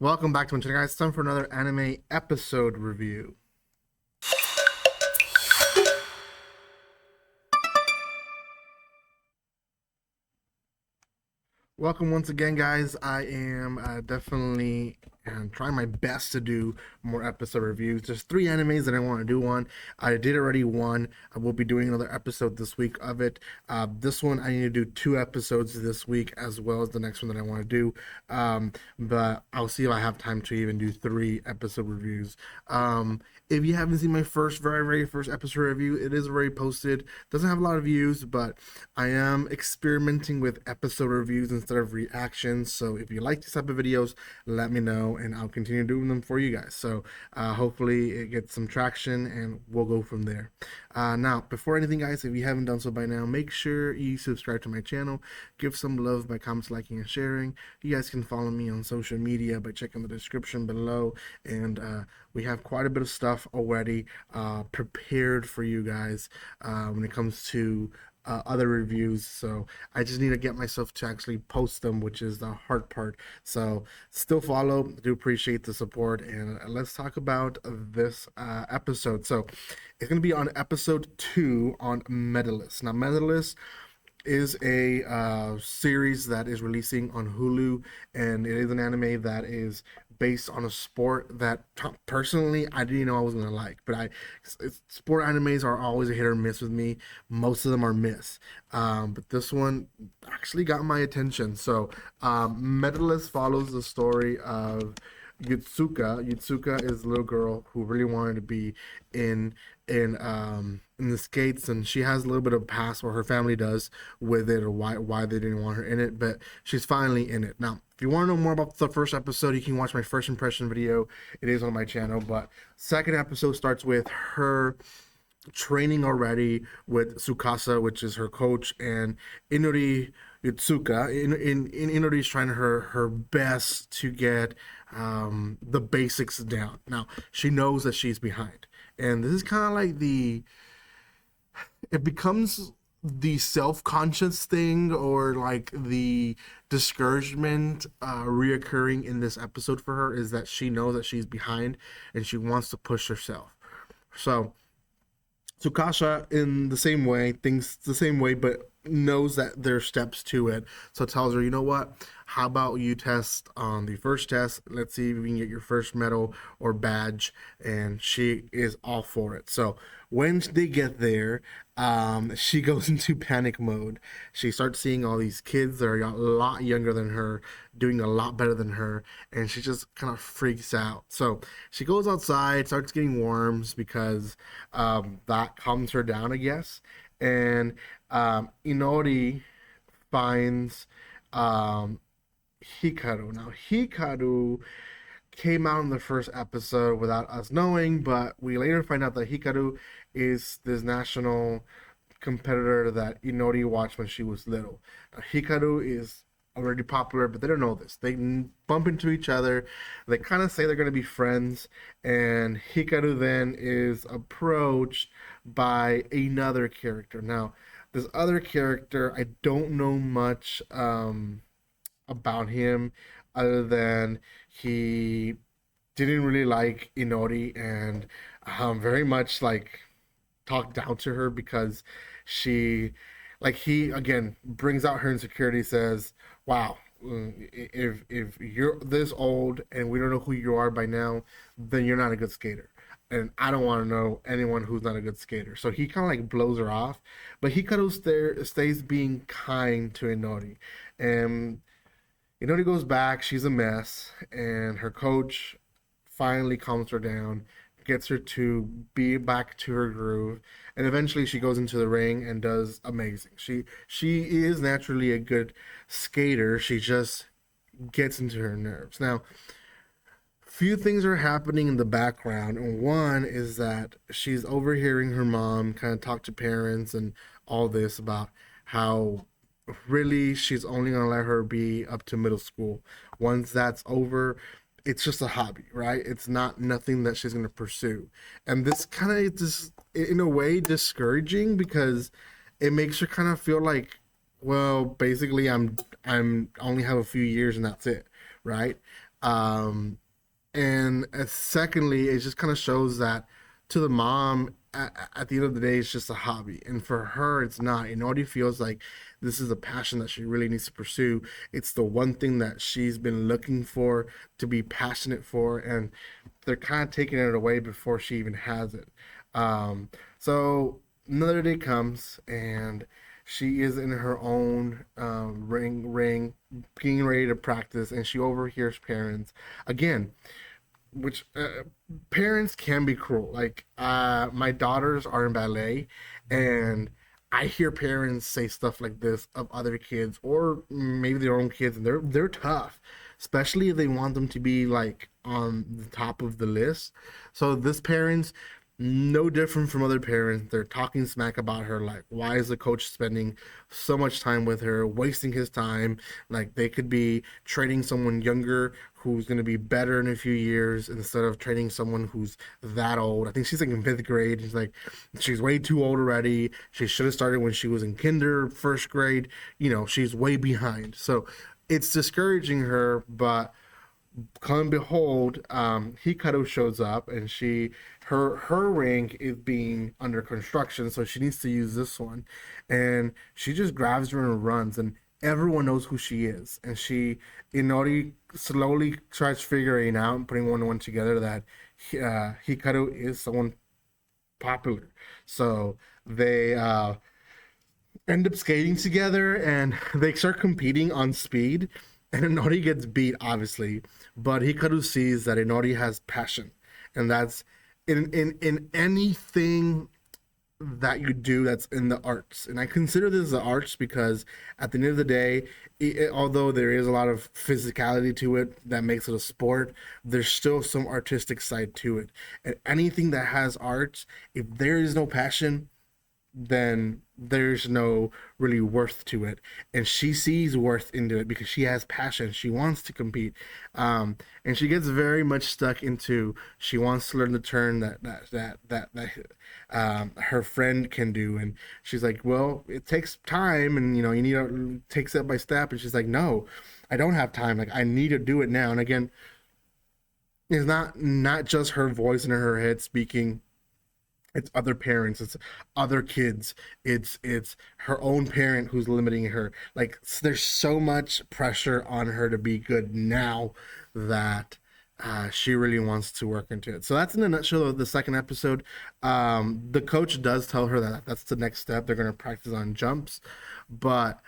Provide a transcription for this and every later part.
Welcome back to my channel, guys. It's time for another anime episode review. Welcome once again, guys. I am definitely trying my best to do more episode reviews. There's 3 animes that I want to do one. I did already one. I will be doing another episode this week of it. This one, I need to do 2 episodes this week as well as the next one that I want to do. But I'll see if I have time to even do 3 episode reviews. If you haven't seen my very first episode review, it is already posted. Doesn't have a lot of views, but I am experimenting with episode reviews instead of reactions. So if you like these type of videos, let me know and I'll continue doing them for you guys. So hopefully it gets some traction and we'll go from there. Now, before anything, guys, if you haven't done so by now, make sure you subscribe to my channel. Give some love by comments, liking, and sharing. You guys can follow me on social media by checking the description below. And we have quite a bit of stuff already prepared for you guys when it comes to other reviews. So I just need to get myself to actually post them, which is the hard part. So still follow. I do appreciate the support, and let's talk about this episode. So it's going to be on episode 2 on Medalist. Now, Medalist is a series that is releasing on Hulu, and it is an anime that is based on a sport that personally I didn't know I was gonna like. But sport animes are always a hit or miss with me. Most of them are miss, but this one actually got my attention. So Medalist follows the story of Yutsuka. Yutsuka is a little girl who really wanted to be in the skates, and she has a little bit of past, or her family does, with it, or why they didn't want her in it, but she's finally in it. Now, if you want to know more about the first episode, you can watch my first impression video. It is on my channel. But second episode starts with her training already with Tsukasa, which is her coach, and Inori Yutsuka. Inori's trying her best to get the basics down. Now, she knows that she's behind. And this is kind of like it becomes the self-conscious thing, or like the discouragement reoccurring in this episode for her, is that she knows that she's behind and she wants to push herself. So Tsukasa, in the same way, thinks the same way, but knows that there's steps to it. So tells her, you know what? How about you test on the first test? Let's see if we can get your first medal or badge. And she is all for it. So when they get there, she goes into panic mode. She starts seeing all these kids that are a lot younger than her, doing a lot better than her, and she just kind of freaks out. So she goes outside, starts getting worms because that calms her down, I guess. And Inori finds Hikaru. Now, Hikaru came out in the first episode without us knowing, but we later find out that Hikaru is this national competitor that Inori watched when she was little. Now, Hikaru is already popular, but they don't know this. They bump into each other. They kind of say they're going to be friends, and Hikaru then is approached by another character. Now, this other character, I don't know much about him, other than he didn't really like Inori, and very much like talked down to her because he again brings out her insecurity, says, wow, if you're this old and we don't know who you are by now, then you're not a good skater, and I don't want to know anyone who's not a good skater. So he kind of like blows her off, but Hikaru stays being kind to Inori, and Inori goes back. She's a mess, and her coach finally calms her down, gets her to be back to her groove, and eventually she goes into the ring and does amazing. She is naturally a good skater. She just gets into her nerves. Now, few things are happening in the background, and one is that she's overhearing her mom kind of talk to parents and all this about how really she's only going to let her be up to middle school. Once that's over, it's just a hobby, right? It's nothing that she's going to pursue. And this kind of just, in a way, discouraging, because it makes her kind of feel like, well, basically I'm only have a few years and that's it, right? Um, and secondly, it just kind of shows that to the mom, at the end of the day, it's just a hobby. And for her, it's not. And Audie feels like this is a passion that she really needs to pursue. It's the one thing that she's been looking for to be passionate for. And they're kind of taking it away before she even has it. So another day comes, and she is in her own ring, getting ready to practice, and she overhears parents again, which parents can be cruel. Like my daughters are in ballet, and I hear parents say stuff like this of other kids or maybe their own kids, and they're tough, especially if they want them to be like on the top of the list. So this parents, no different from other parents. They're talking smack about her, like, why is the coach spending so much time with her, wasting his time? Like, they could be training someone younger who's going to be better in a few years instead of training someone who's that old. I think she's like in fifth grade. She's like, she's way too old already. She should have started when she was in first grade. She's way behind. So it's discouraging her, but come and behold, Hikaru shows up, and her ring is being under construction, so she needs to use this one, and she just grabs her and runs, and everyone knows who she is, and Inori slowly starts figuring out and putting one and one together that Hikaru is someone popular, so they end up skating together, and they start competing on speed. And Inori gets beat, obviously, but Hikaru sees that Inori has passion, and that's in anything that you do that's in the arts. And I consider this the arts because at the end of the day, although there is a lot of physicality to it that makes it a sport, there's still some artistic side to it. And anything that has arts, if there is no passion, then there's no really worth to it. And she sees worth into it because she has passion. She wants to compete. And she gets very much stuck into she wants to learn the turn that her friend can do. And she's like, well, it takes time, and you need to take step by step. And she's like, no, I don't have time. Like, I need to do it now. And again, it's not just her voice in her head speaking. It's other parents, it's other kids, it's her own parent who's limiting her. Like, there's so much pressure on her to be good now that she really wants to work into it. So that's in a nutshell of the second episode. The coach does tell her that that's the next step. They're going to practice on jumps, but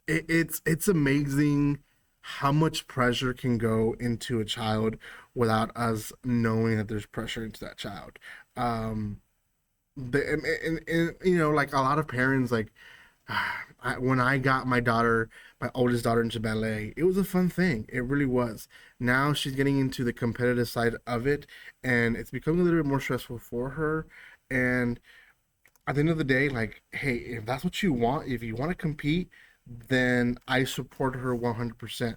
it's amazing how much pressure can go into a child without us knowing that there's pressure into that child. Um, like a lot of parents, like when I got my oldest daughter into ballet, it was a fun thing. It really was. Now she's getting into the competitive side of it, and it's becoming a little bit more stressful for her. And at the end of the day, like, hey, if that's what you want, if you want to compete, then I support her 100%.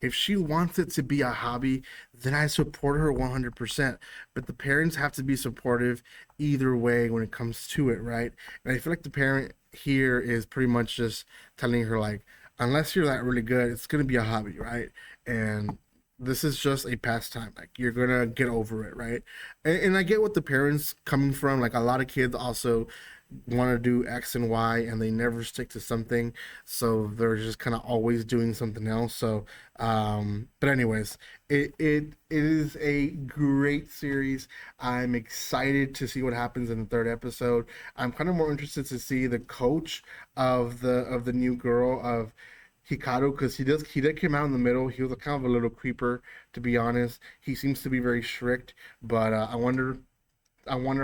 If she wants it to be a hobby, then I support her 100%. But the parents have to be supportive either way when it comes to it, right? And I feel like the parent here is pretty much just telling her, like, unless you're that really good, it's going to be a hobby, right? And this is just a pastime. Like, you're gonna get over it, right? And I get what the parents coming from. Like, a lot of kids also want to do X and Y, and they never stick to something, so they're just kind of always doing something else. So but anyways, it is a great series. I'm excited to see what happens in the third episode. I'm kind of more interested to see the coach of the new girl of Hikaru, because he did come out in the middle. He was a kind of a little creeper, to be honest. He seems to be very strict, but I wonder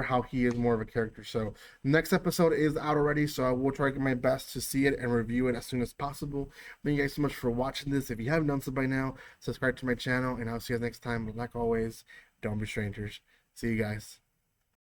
how he is more of a character. So next episode is out already, so I will try to get my best to see it and review it as soon as possible. Thank you guys so much for watching this. If you haven't done so by now, subscribe to my channel, and I'll see you next time. But like always, don't be strangers. See you guys.